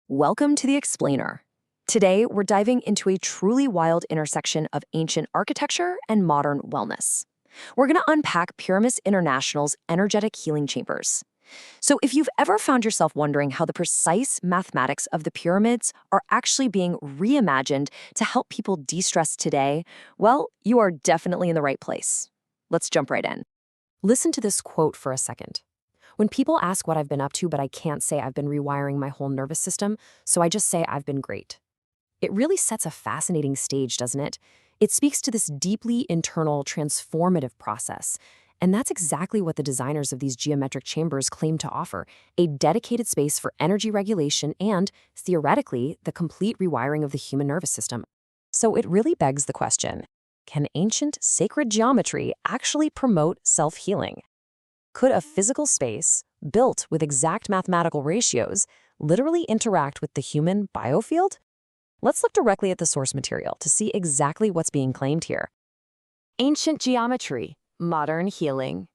Welcome to The Explainer. Today, we're diving into a truly wild intersection of ancient architecture and modern wellness. We're going to unpack Puramis International's energetic healing chambers. So, if you've ever found yourself wondering how the precise mathematics of the pyramids are actually being reimagined to help people de-stress today, well, you are definitely in the right place. Let's jump right in. Listen to this quote for a second. When people ask what I've been up to, but I can't say I've been rewiring my whole nervous system, so I just say I've been great. It really sets a fascinating stage, doesn't it? It speaks to this deeply internal, transformative process. And that's exactly what the designers of these geometric chambers claim to offer, a dedicated space for energy regulation and, theoretically, the complete rewiring of the human nervous system. So it really begs the question, can ancient sacred geometry actually promote self-healing? Could a physical space, built with exact mathematical ratios, literally interact with the human biofield? Let's look directly at the source material to see exactly what's being claimed here. Ancient geometry, modern healing.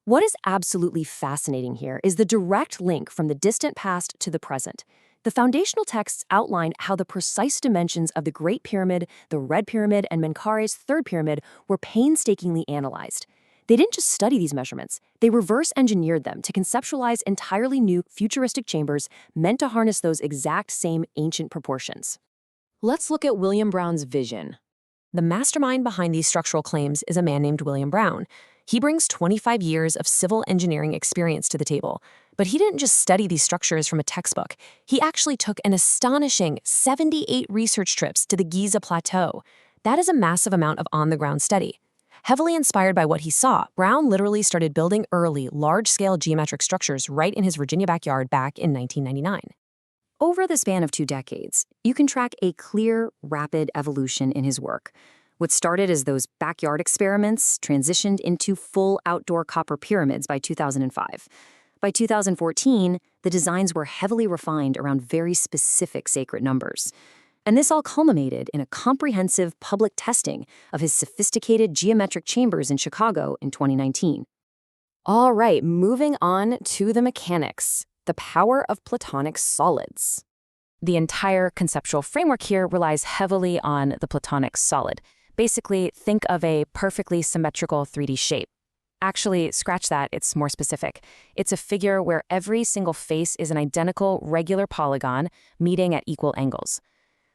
What is absolutely fascinating here is the direct link from the distant past to the present. The foundational texts outline how the precise dimensions of the Great Pyramid, the Red Pyramid, and Menkare's Third Pyramid were painstakingly analyzed. They didn't just study these measurements, they reverse-engineered them to conceptualize entirely new futuristic chambers meant to harness those exact same ancient proportions. Let's look at William Brown's vision. The mastermind behind these structural claims is a man named William Brown. He brings 25 years of civil engineering experience to the table. But he didn't just study these structures from a textbook. He actually took an astonishing 78 research trips to the Giza Plateau. That is a massive amount of on-the-ground study. Heavily inspired by what he saw, Brown literally started building early, large-scale geometric structures right in his Virginia backyard back in 1999. Over the span of 2 decades, you can track a clear, rapid evolution in his work. What started as those backyard experiments transitioned into full outdoor copper pyramids by 2005. By 2014, the designs were heavily refined around very specific sacred numbers. And this all culminated in a comprehensive public testing of his sophisticated geometric chambers in Chicago in 2019. All right, moving on to the mechanics, the power of Platonic solids. The entire conceptual framework here relies heavily on the Platonic solid. Basically, think of a perfectly symmetrical 3D shape. Actually, scratch that, it's more specific. It's a figure where every single face is an identical, regular polygon meeting at equal angles.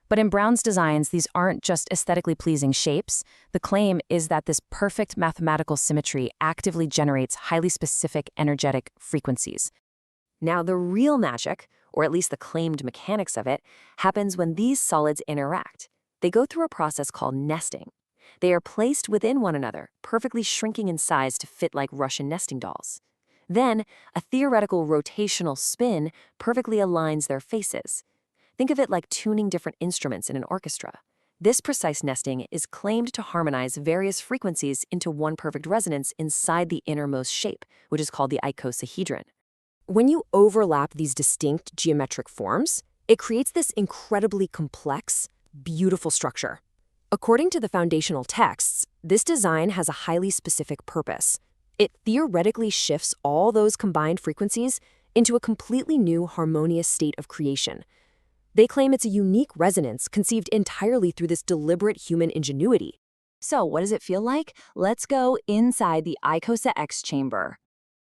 But in Brown's designs, these aren't just aesthetically pleasing shapes. The claim is that this perfect mathematical symmetry actively generates highly specific energetic frequencies. Now, the real magic, or at least the claimed mechanics of it, happens when these solids interact. They go through a process called nesting. They are placed within one another, perfectly shrinking in size to fit like Russian nesting dolls. Then, a theoretical rotational spin perfectly aligns their faces. Think of it like tuning different instruments in an orchestra. This precise nesting is claimed to harmonize various frequencies into one perfect resonance inside the innermost shape, which is called the icosahedron. When you overlap these distinct geometric forms, it creates this incredibly complex, beautiful structure. According to the foundational texts, this design has a highly specific purpose. It theoretically shifts all those combined frequencies into a completely new harmonious state of creation. They claim it's a unique resonance conceived entirely through this deliberate human ingenuity. So, what does it feel like? Let's go inside the ICOSA-X chamber.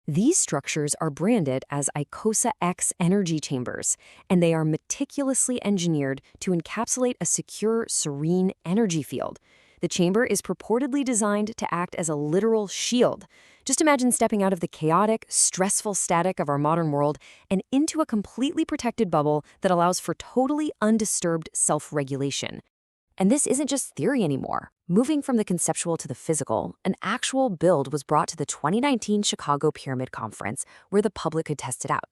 These structures are branded as ICOSA-X Energy Chambers, and they are meticulously engineered to encapsulate a secure, serene energy field. The chamber is purportedly designed to act as a literal shield. Just imagine stepping out of the chaotic, stressful static of our modern world and into a completely protected bubble that allows for totally undisturbed self-regulation. And this isn't just theory anymore. Moving from the conceptual to the physical, an actual build was brought to the 2019 Chicago Pyramid Conference where the public could test it out.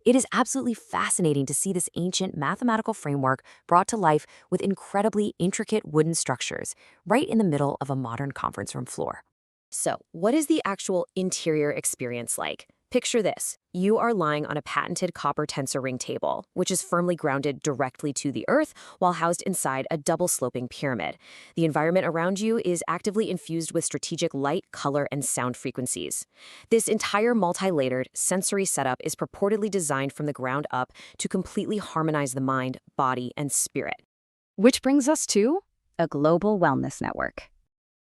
It is absolutely fascinating to see this ancient mathematical framework brought to life with incredibly intricate wooden structures right in the middle of a modern conference room floor. So, what is the actual interior experience like? Picture this. You are lying on a patented copper tensor ring table, which is firmly grounded directly to the Earth while housed inside a double-sloping pyramid. The environment around you is actively infused with strategic light, color, and sound frequencies. This entire multi-layered sensory setup is purportedly designed from the ground up to completely harmonize the mind, body, and spirit. Which brings us to a global wellness network.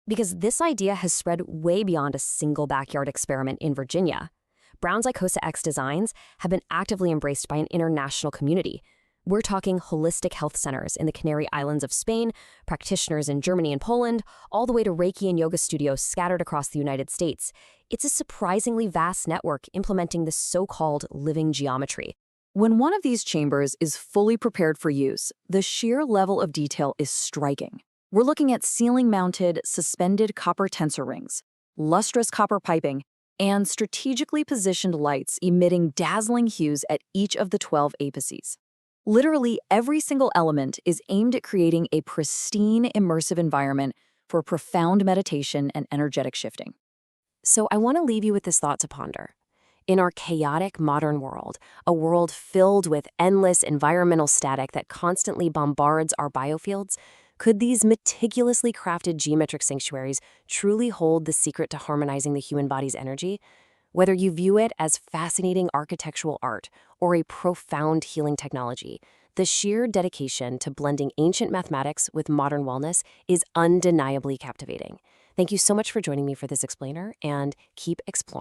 Because this idea has spread way beyond a single backyard experiment in Virginia. Brown's ICOSA-X designs have been actively embraced by an international community. We're talking holistic health centers in the Canary Islands of Spain, practitioners in Germany and Poland, all the way to Reiki and yoga studios scattered across the United States. It's a surprisingly vast network implementing the so-called living geometry. When one of these chambers is fully prepared for use, the sheer level of detail is striking. We're looking at ceiling-mounted, suspended copper tensor rings, lustrous copper piping, and strategically positioned lights emitting dazzling hues at each of the 12 apices. Literally every single element is aimed at creating a pristine, immersive environment for profound meditation and energetic shifting. So I want to leave you with this thought to ponder. In our chaotic modern world, a world filled with endless environmental static that constantly bombards our biofields, could these meticulously crafted geometric sanctuaries truly hold the secret to harmonizing the human body's energy? Whether you view it as fascinating architectural art or a profound healing technology, the sheer dedication to blending ancient mathematics with modern wellness is undeniably captivating. Thank you so much for joining me for this explainer, and keep exploring.